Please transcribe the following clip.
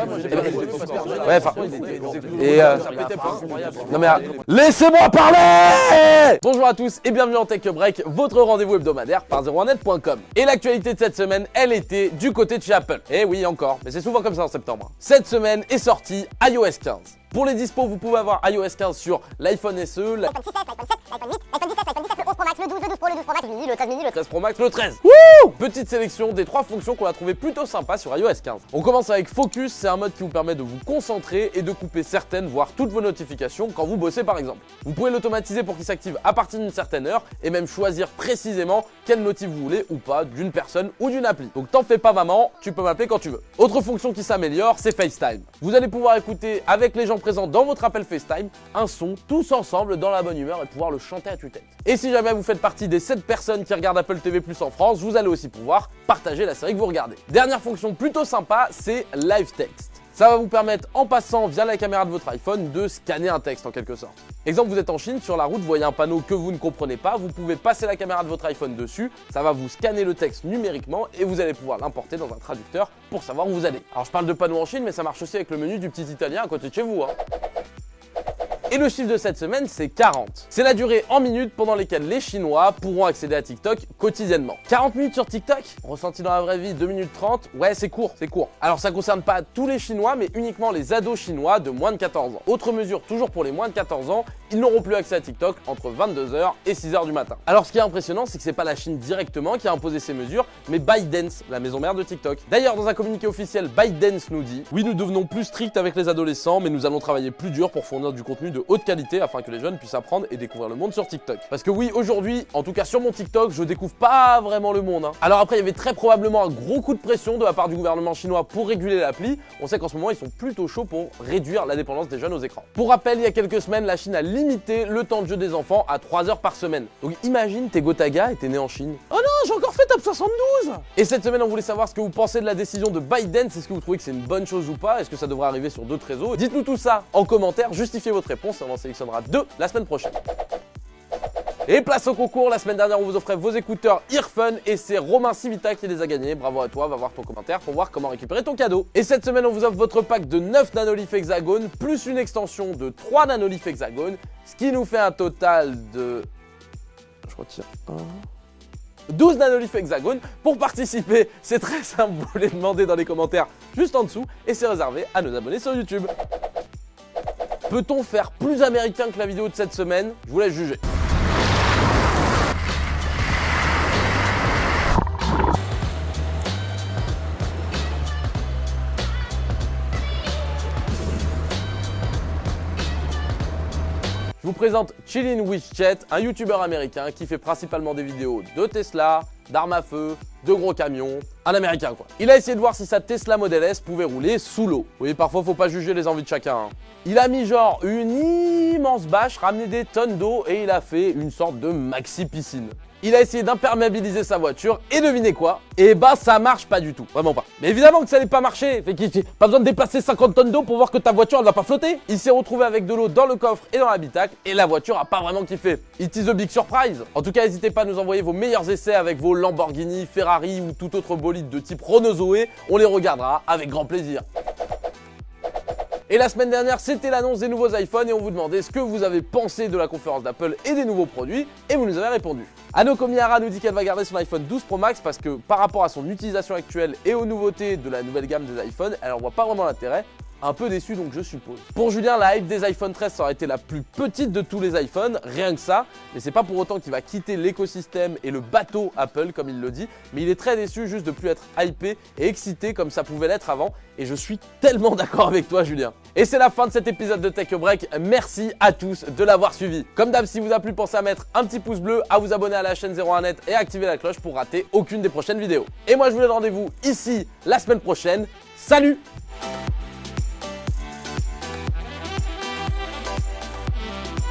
Ouais, enfin. Et non mais laissez-moi parler. Bonjour à tous et bienvenue en Tech Break, votre rendez-vous hebdomadaire par 01net.com. Et l'actualité de cette semaine, elle était du côté de chez Apple. Eh oui, encore, mais c'est souvent comme ça en septembre. Cette semaine est sorti iOS 15. Pour les dispos, vous pouvez avoir iOS 15 sur l'iPhone SE, l'iPhone 6S, l'iPhone 7, l'iPhone 8, l'iPhone 17, l'iPhone 17, le 11 Pro Max, le 12, le 12 Pro, le 12 Pro Max, le mini, le 13 mini, le 13 Pro Max, le 13. Wouh! Petite sélection des 3 fonctions qu'on a trouvé plutôt sympas sur iOS 15. On commence avec Focus, c'est un mode qui vous permet de vous concentrer et de couper certaines, voire toutes vos notifications quand vous bossez par exemple. Vous pouvez l'automatiser pour qu'il s'active à partir d'une certaine heure et même choisir précisément quelle notif vous voulez ou pas d'une personne ou d'une appli. Donc t'en fais pas maman, tu peux m'appeler quand tu veux. Autre fonction qui s'améliore, c'est FaceTime. Vous allez pouvoir écouter avec les gens présents dans votre appel FaceTime un son tous ensemble dans la bonne humeur et pouvoir le chanter à tue-tête. Et si jamais vous faites partie des 7 personnes qui regardent Apple TV+ en France, vous allez aussi pouvoir partager la série que vous regardez. Dernière fonction plutôt sympa, c'est Live Text. Ça va vous permettre, en passant via la caméra de votre iPhone, de scanner un texte en quelque sorte. Exemple, vous êtes en Chine, sur la route, vous voyez un panneau que vous ne comprenez pas, vous pouvez passer la caméra de votre iPhone dessus, ça va vous scanner le texte numériquement et vous allez pouvoir l'importer dans un traducteur pour savoir où vous allez. Alors je parle de panneau en Chine, mais ça marche aussi avec le menu du petit italien à côté de chez vous. Et le chiffre de cette semaine, c'est 40. C'est la durée en minutes pendant lesquelles les Chinois pourront accéder à TikTok quotidiennement. 40 minutes sur TikTok, ressenti dans la vraie vie, 2 minutes 30, ouais c'est court, c'est court. Alors ça concerne pas tous les Chinois, mais uniquement les ados chinois de moins de 14 ans. Autre mesure, toujours pour les moins de 14 ans, ils n'auront plus accès à TikTok entre 22h et 6h du matin. Alors ce qui est impressionnant, c'est que c'est pas la Chine directement qui a imposé ces mesures, mais ByteDance, la maison mère de TikTok. D'ailleurs, dans un communiqué officiel, ByteDance nous dit « Oui, nous devenons plus stricts avec les adolescents, mais nous allons travailler plus dur pour fournir du contenu de haute qualité afin que les jeunes puissent apprendre et découvrir le monde sur TikTok. » Parce que oui, aujourd'hui, en tout cas sur mon TikTok, je découvre pas vraiment le monde. Alors après, il y avait très probablement un gros coup de pression de la part du gouvernement chinois pour réguler l'appli. On sait qu'en ce moment, ils sont plutôt chauds pour réduire la dépendance des jeunes aux écrans. Pour rappel, il y a quelques semaines, la Chine a limité le temps de jeu des enfants à 3 heures par semaine. Donc imagine, t'es Gotaga et t'es né en Chine. Oh non, j'ai encore fait Top 72! Et cette semaine, on voulait savoir ce que vous pensez de la décision de ByteDance. Est-ce que vous trouvez que c'est une bonne chose ou pas? Est-ce que ça devrait arriver sur d'autres réseaux? Dites-nous tout ça en commentaire, justifiez votre réponse et on en sélectionnera 2 la semaine prochaine. Et place au concours, la semaine dernière on vous offrait vos écouteurs Earphone et c'est Romain Civita qui les a gagnés. Bravo à toi, va voir ton commentaire pour voir comment récupérer ton cadeau. Et cette semaine on vous offre votre pack de 9 nanolith hexagone plus une extension de 3 nanolith hexagone, ce qui nous fait un total de... Je retire 12 nanolith hexagone. Pour participer, c'est très simple, vous les demandez dans les commentaires juste en dessous et c'est réservé à nos abonnés sur YouTube. Peut-on faire plus américain que la vidéo de cette semaine? Je vous laisse juger. Je vous présente Chillin' with Chet, un youtubeur américain qui fait principalement des vidéos de Tesla, d'armes à feu, de gros camions, un américain quoi. Il a essayé de voir si sa Tesla Model S pouvait rouler sous l'eau. Oui, parfois faut pas juger les envies de chacun. Il a mis genre une immense bâche, ramené des tonnes d'eau et il a fait une sorte de maxi piscine. Il a essayé d'imperméabiliser sa voiture et devinez quoi? Et bah ça marche pas du tout, vraiment pas. Mais évidemment que ça allait pas marcher, fait qu'il pas besoin de déplacer 50 tonnes d'eau pour voir que ta voiture elle va pas flotter. Il s'est retrouvé avec de l'eau dans le coffre et dans l'habitacle et la voiture a pas vraiment kiffé. It is a big surprise. En tout cas, n'hésitez pas à nous envoyer vos meilleurs essais avec vos Lamborghini, Ferrari ou tout autre bolide de type Renault Zoé, on les regardera avec grand plaisir. Et la semaine dernière, c'était l'annonce des nouveaux iPhones et on vous demandait ce que vous avez pensé de la conférence d'Apple et des nouveaux produits et vous nous avez répondu. Ano Miyara nous dit qu'elle va garder son iPhone 12 Pro Max parce que par rapport à son utilisation actuelle et aux nouveautés de la nouvelle gamme des iPhones, elle en voit pas vraiment l'intérêt. Un peu déçu donc je suppose. Pour Julien, la hype des iPhone 13 ça aurait été la plus petite de tous les iPhones, rien que ça. Mais c'est pas pour autant qu'il va quitter l'écosystème et le bateau Apple comme il le dit. Mais il est très déçu juste de plus être hypé et excité comme ça pouvait l'être avant. Et je suis tellement d'accord avec toi Julien. Et c'est la fin de cet épisode de Tech Break. Merci à tous de l'avoir suivi. Comme d'hab, si vous a plu, pensez à mettre un petit pouce bleu, à vous abonner à la chaîne 01net et à activer la cloche pour rater aucune des prochaines vidéos. Et moi je vous donne rendez-vous ici la semaine prochaine. Salut!